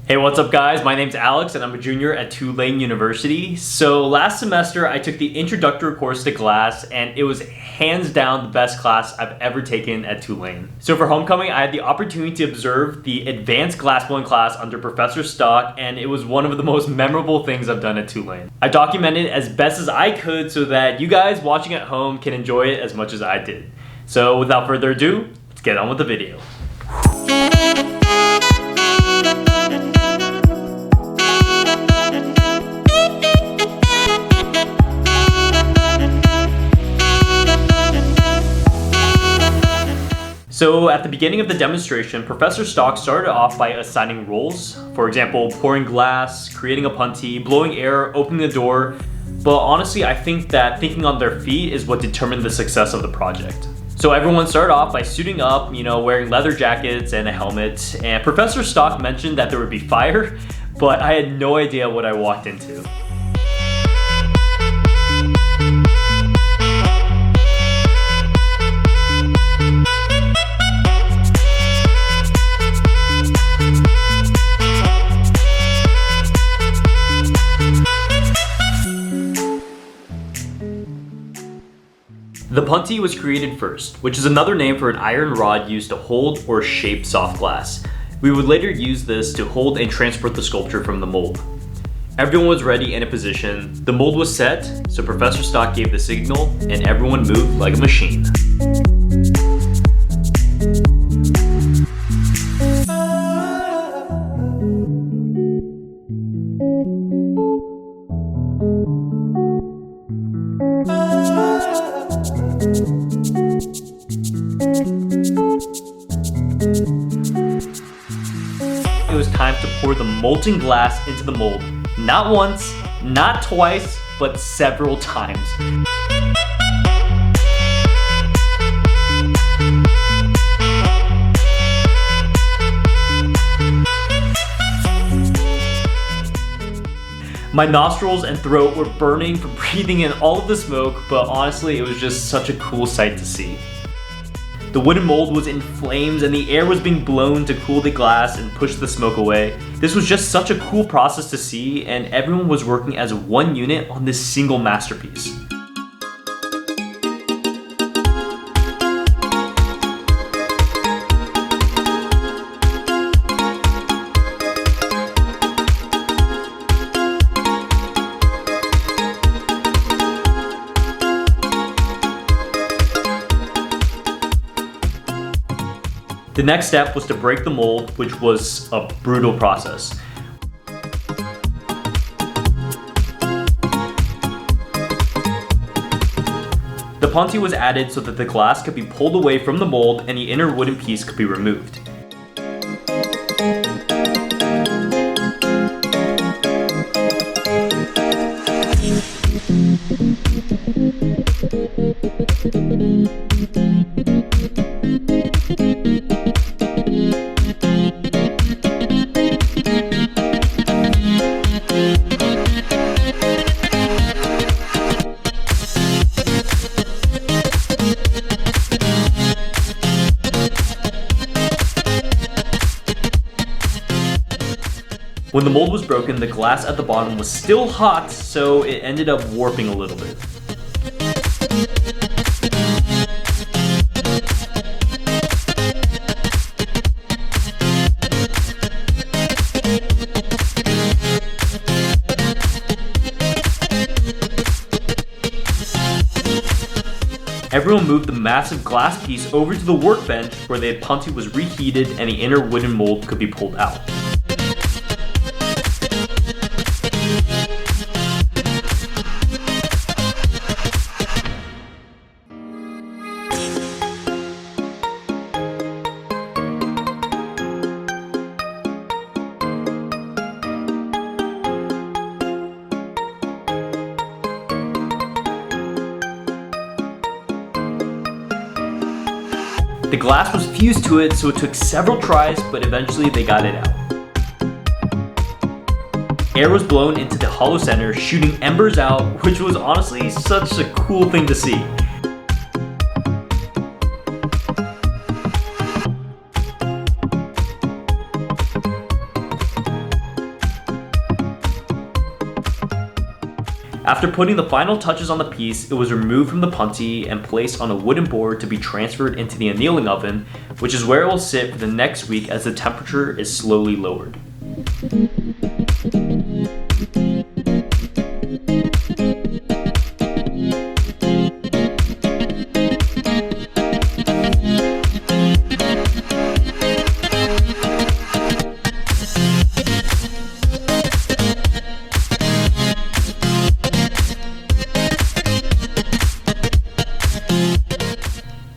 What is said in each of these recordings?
Hey, what's up guys? My name's Alex and I'm a junior at Tulane University. So last semester I took the introductory course to glass and it was hands down the best class I've ever taken at Tulane. So for homecoming I had the opportunity to observe the advanced glassblowing class under Professor Stock and it was one of the most memorable things I've done at Tulane. I documented it as best as I could so that you guys watching at home can enjoy it as much as I did. So without further ado, let's get on with the video. So at the beginning of the demonstration, Professor Stock started off by assigning roles. For example, pouring glass, creating a puntee, blowing air, opening the door. But honestly, I think that thinking on their feet is what determined the success of the project. So everyone started off by suiting up, wearing leather jackets and a helmet. And Professor Stock mentioned that there would be fire, but I had no idea what I walked into. The puntee was created first, which is another name for an iron rod used to hold or shape soft glass. We would later use this to hold and transport the sculpture from the mold. Everyone was ready and in position, the mold was set, so Professor Stock gave the signal and everyone moved like a machine. It was time to pour the molten glass into the mold. Not once, not twice, but several times. My nostrils and throat were burning from breathing in all of the smoke, but honestly, it was just such a cool sight to see. The wooden mold was in flames and the air was being blown to cool the glass and push the smoke away. This was just such a cool process to see, and everyone was working as one unit on this single masterpiece. The next step was to break the mold, which was a brutal process. The puntee was added so that the glass could be pulled away from the mold and the inner wooden piece could be removed. When the mold was broken, the glass at the bottom was still hot, so it ended up warping a little bit. Everyone moved the massive glass piece over to the workbench where the puntee was reheated and the inner wooden mold could be pulled out. The glass was fused to it, so it took several tries, but eventually they got it out. Air was blown into the hollow center, shooting embers out, which was honestly such a cool thing to see. After putting the final touches on the piece, it was removed from the punty and placed on a wooden board to be transferred into the annealing oven, which is where it will sit for the next week as the temperature is slowly lowered.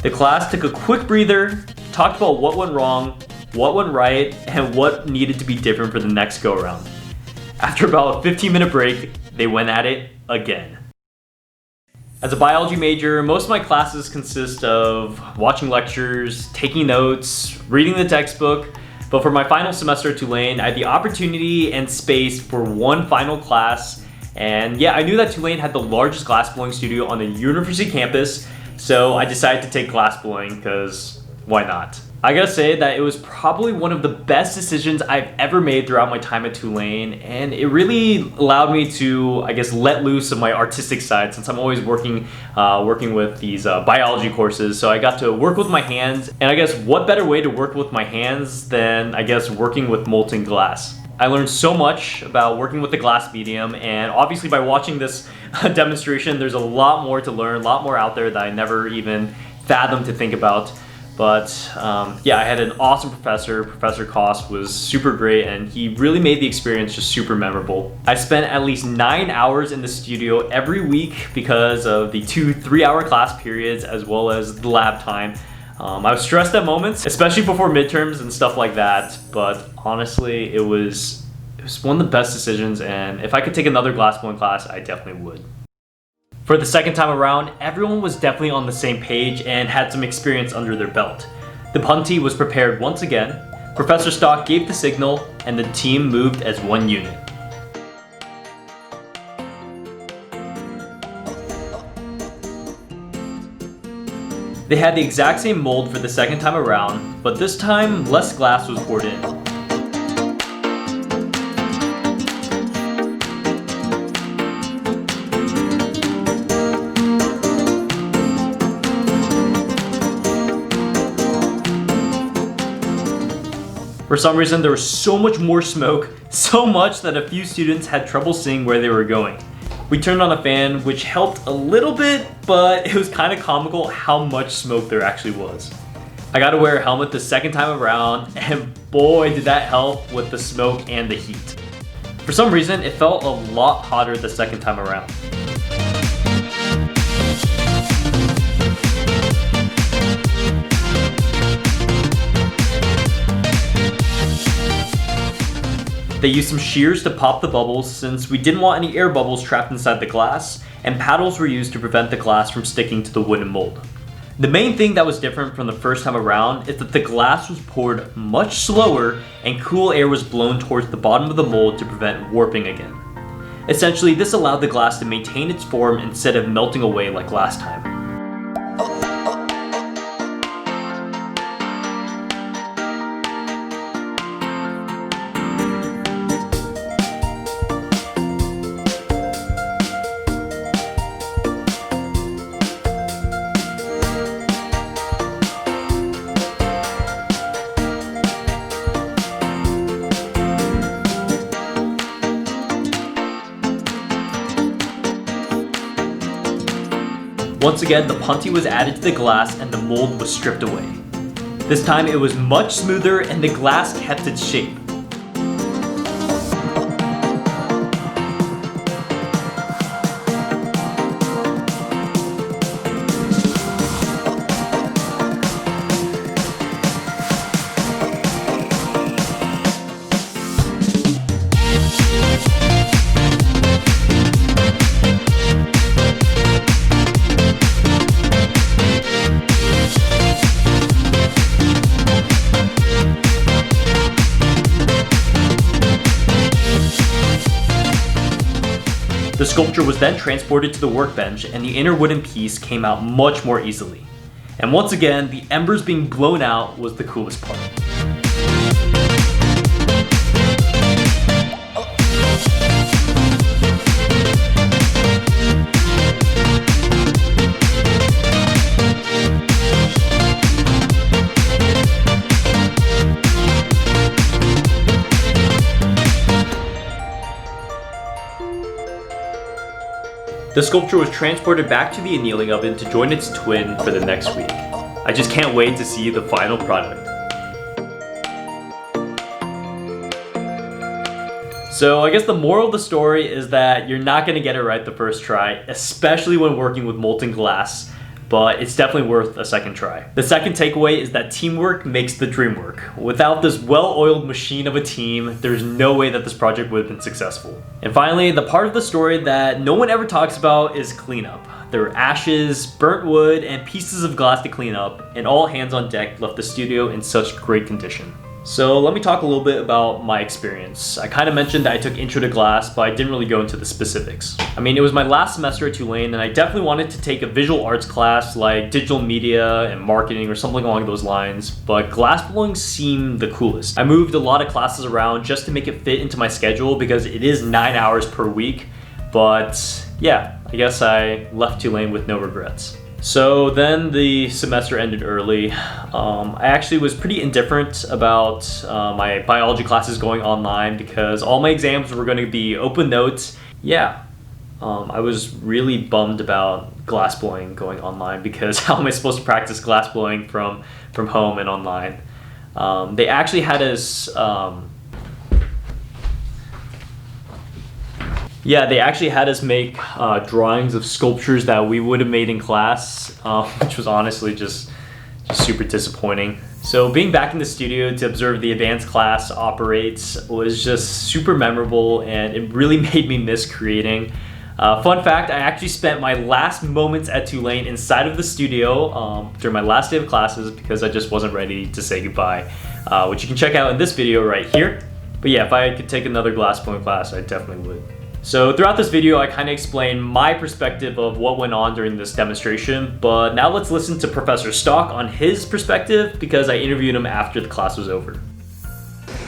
The class took a quick breather, talked about what went wrong, what went right, and what needed to be different for the next go around. After about a 15-minute break, they went at it again. As a biology major, most of my classes consist of watching lectures, taking notes, reading the textbook, but for my final semester at Tulane, I had the opportunity and space for one final class, and yeah, I knew that Tulane had the largest glassblowing studio on the university campus, so I decided to take glassblowing because why not? I gotta say that it was probably one of the best decisions I've ever made throughout my time at Tulane, and it really allowed me to, I guess, let loose of my artistic side since I'm always working with these biology courses. So I got to work with my hands, and I guess what better way to work with my hands than, I guess, working with molten glass. I learned so much about working with the glass medium, and obviously by watching this demonstration, there's a lot more to learn, a lot more out there that I never even fathomed to think about. But yeah, I had an awesome professor. Professor Koss was super great, and he really made the experience just super memorable. I spent at least 9 hours in the studio every week because of the 2 3-hour class periods as well as the lab time. I was stressed at moments, especially before midterms and stuff like that, but honestly, it was one of the best decisions, and if I could take another glassblowing class, I definitely would. For the second time around, everyone was definitely on the same page and had some experience under their belt. The punty was prepared once again, Professor Stock gave the signal, and the team moved as one unit. They had the exact same mold for the second time around, but this time less glass was poured in. For some reason, there was so much more smoke, so much that a few students had trouble seeing where they were going. We turned on a fan, which helped a little bit, but it was kind of comical how much smoke there actually was. I got to wear a helmet the second time around, and boy did that help with the smoke and the heat. For some reason, it felt a lot hotter the second time around. They used some shears to pop the bubbles since we didn't want any air bubbles trapped inside the glass, and paddles were used to prevent the glass from sticking to the wooden mold. The main thing that was different from the first time around is that the glass was poured much slower and cool air was blown towards the bottom of the mold to prevent warping again. Essentially, this allowed the glass to maintain its form instead of melting away like last time. Once again, the punty was added to the glass and the mold was stripped away. This time it was much smoother and the glass kept its shape. The sculpture was then transported to the workbench and the inner wooden piece came out much more easily. And once again, the embers being blown out was the coolest part. The sculpture was transported back to the annealing oven to join its twin for the next week. I just can't wait to see the final product. So I guess the moral of the story is that you're not going to get it right the first try, especially when working with molten glass, but it's definitely worth a second try. The second takeaway is that teamwork makes the dream work. Without this well-oiled machine of a team, there's no way that this project would have been successful. And finally, the part of the story that no one ever talks about is cleanup. There were ashes, burnt wood, and pieces of glass to clean up, and all hands on deck left the studio in such great condition. So let me talk a little bit about my experience. I kind of mentioned that I took Intro to Glass, but I didn't really go into the specifics. I mean, it was my last semester at Tulane, and I definitely wanted to take a visual arts class like digital media and marketing or something along those lines, but glassblowing seemed the coolest. I moved a lot of classes around just to make it fit into my schedule because it is 9 hours per week, but yeah, I guess I left Tulane with no regrets. So then the semester ended early. I actually was pretty indifferent about my biology classes going online because all my exams were going to be open notes. Yeah, I was really bummed about glassblowing going online because how am I supposed to practice glassblowing from home and online? They actually had us make drawings of sculptures that we would have made in class, which was honestly just super disappointing. So being back in the studio to observe the advanced class operates was just super memorable, and it really made me miss creating. Fun fact, I actually spent my last moments at Tulane inside of the studio during my last day of classes because I just wasn't ready to say goodbye, which you can check out in this video right here. But yeah, if I could take another glassblowing class, I definitely would. So throughout this video, I kind of explained my perspective of what went on during this demonstration, but now let's listen to Professor Stock on his perspective because I interviewed him after the class was over.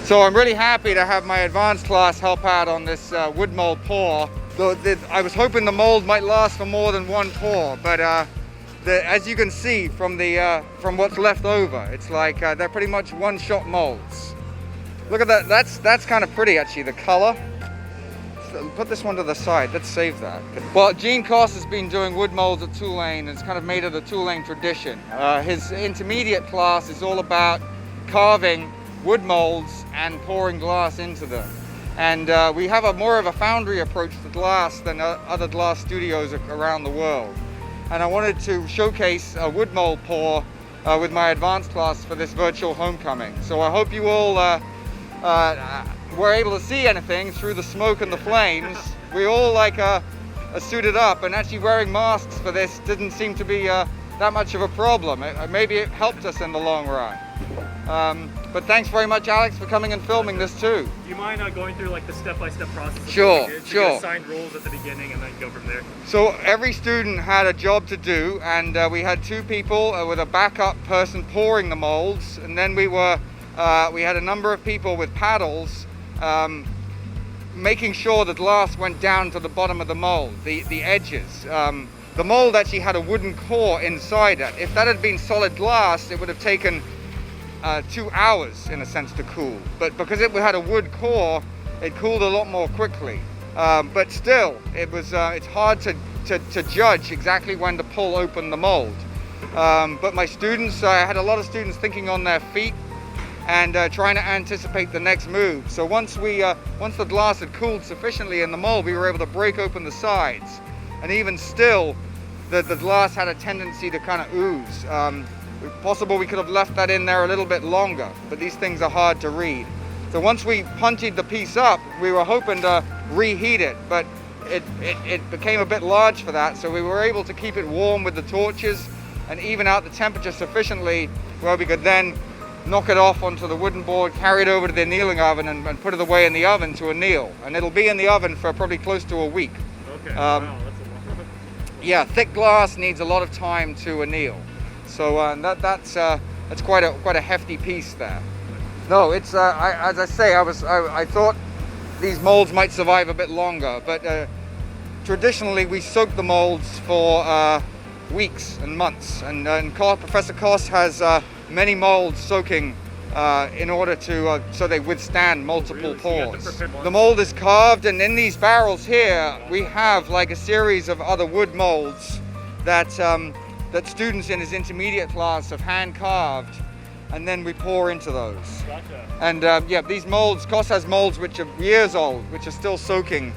So I'm really happy to have my advanced class help out on this wood mold pour. I was hoping the mold might last for more than one pour, but as you can see from what's left over, it's like they're pretty much one-shot molds. Look at that, that's kind of pretty actually, the color. Put this one to the side, let's save that. Well, Gene Koss has been doing wood molds at Tulane, and it's kind of made of the Tulane tradition. His intermediate class is all about carving wood molds and pouring glass into them. And we have more of a foundry approach to glass than other glass studios around the world. And I wanted to showcase a wood mold pour with my advanced class for this virtual homecoming. So I hope you all were able to see anything through the smoke and the flames. We all are suited up, and actually wearing masks for this didn't seem to be that much of a problem. Maybe it helped us in the long run. But thanks very much, Alex, for coming and filming this too. Do you mind going through like the step-by-step process? Sure. Get assigned roles at the beginning and then go from there. So every student had a job to do, and we had two people with a backup person pouring the molds, and then we had a number of people with paddles making sure the glass went down to the bottom of the mold, the edges. The mold actually had a wooden core inside it. If that had been solid glass, it would have taken 2 hours in a sense to cool. But because it had a wood core, it cooled a lot more quickly. But still, it's hard to judge exactly when to pull open the mold. But my students, I had a lot of students thinking on their feet and trying to anticipate the next move. So once the glass had cooled sufficiently in the mold, we were able to break open the sides. And even still, the glass had a tendency to kind of ooze. Possible we could have left that in there a little bit longer, but these things are hard to read. So once we punched the piece up, we were hoping to reheat it, but it became a bit large for that, so we were able to keep it warm with the torches and even out the temperature sufficiently where we could then knock it off onto the wooden board, carry it over to the annealing oven and put it away in the oven to anneal. And it'll be in the oven for probably close to a week. Okay, wow, that's a lot. Yeah, thick glass needs a lot of time to anneal. So that's quite a hefty piece there. No, it's as I say, I thought these molds might survive a bit longer, but traditionally we soak the molds for weeks and months, and Professor Koss has many molds soaking in order to so they withstand multiple Really? So you have to pours. prepare The mold is carved, and in these barrels here we have like a series of other wood molds that that students in his intermediate class have hand carved, and then we pour into those. Gotcha. And yeah, these molds, Kos has molds which are years old, which are still soaking.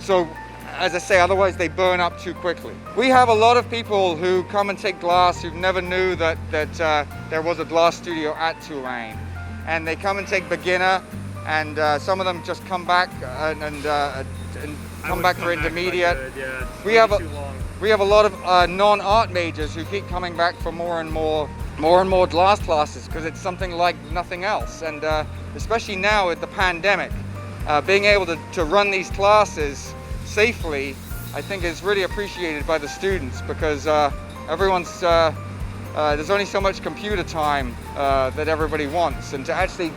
So, as I say, otherwise they burn up too quickly. We have a lot of people who come and take glass who never knew that there was a glass studio at Tulane. And they come and take beginner, and some of them just come back and come back for intermediate. Yeah, We have too long. We have a lot of non-art majors who keep coming back for more and more glass classes because it's something like nothing else. And especially now with the pandemic, being able to run these classes safely, I think is really appreciated by the students because everyone's there's only so much computer time that everybody wants, and to actually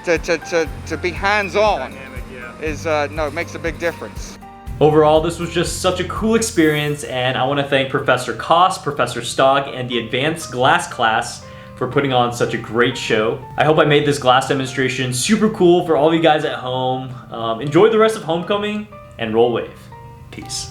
to be hands-on Dynamic, yeah. is no, it makes a big difference. Overall, this was just such a cool experience, and I want to thank Professor Koss, Professor Stogg, and the Advanced Glass class for putting on such a great show. I hope I made this glass demonstration super cool for all of you guys at home. Enjoy the rest of homecoming, and roll wave. Peace.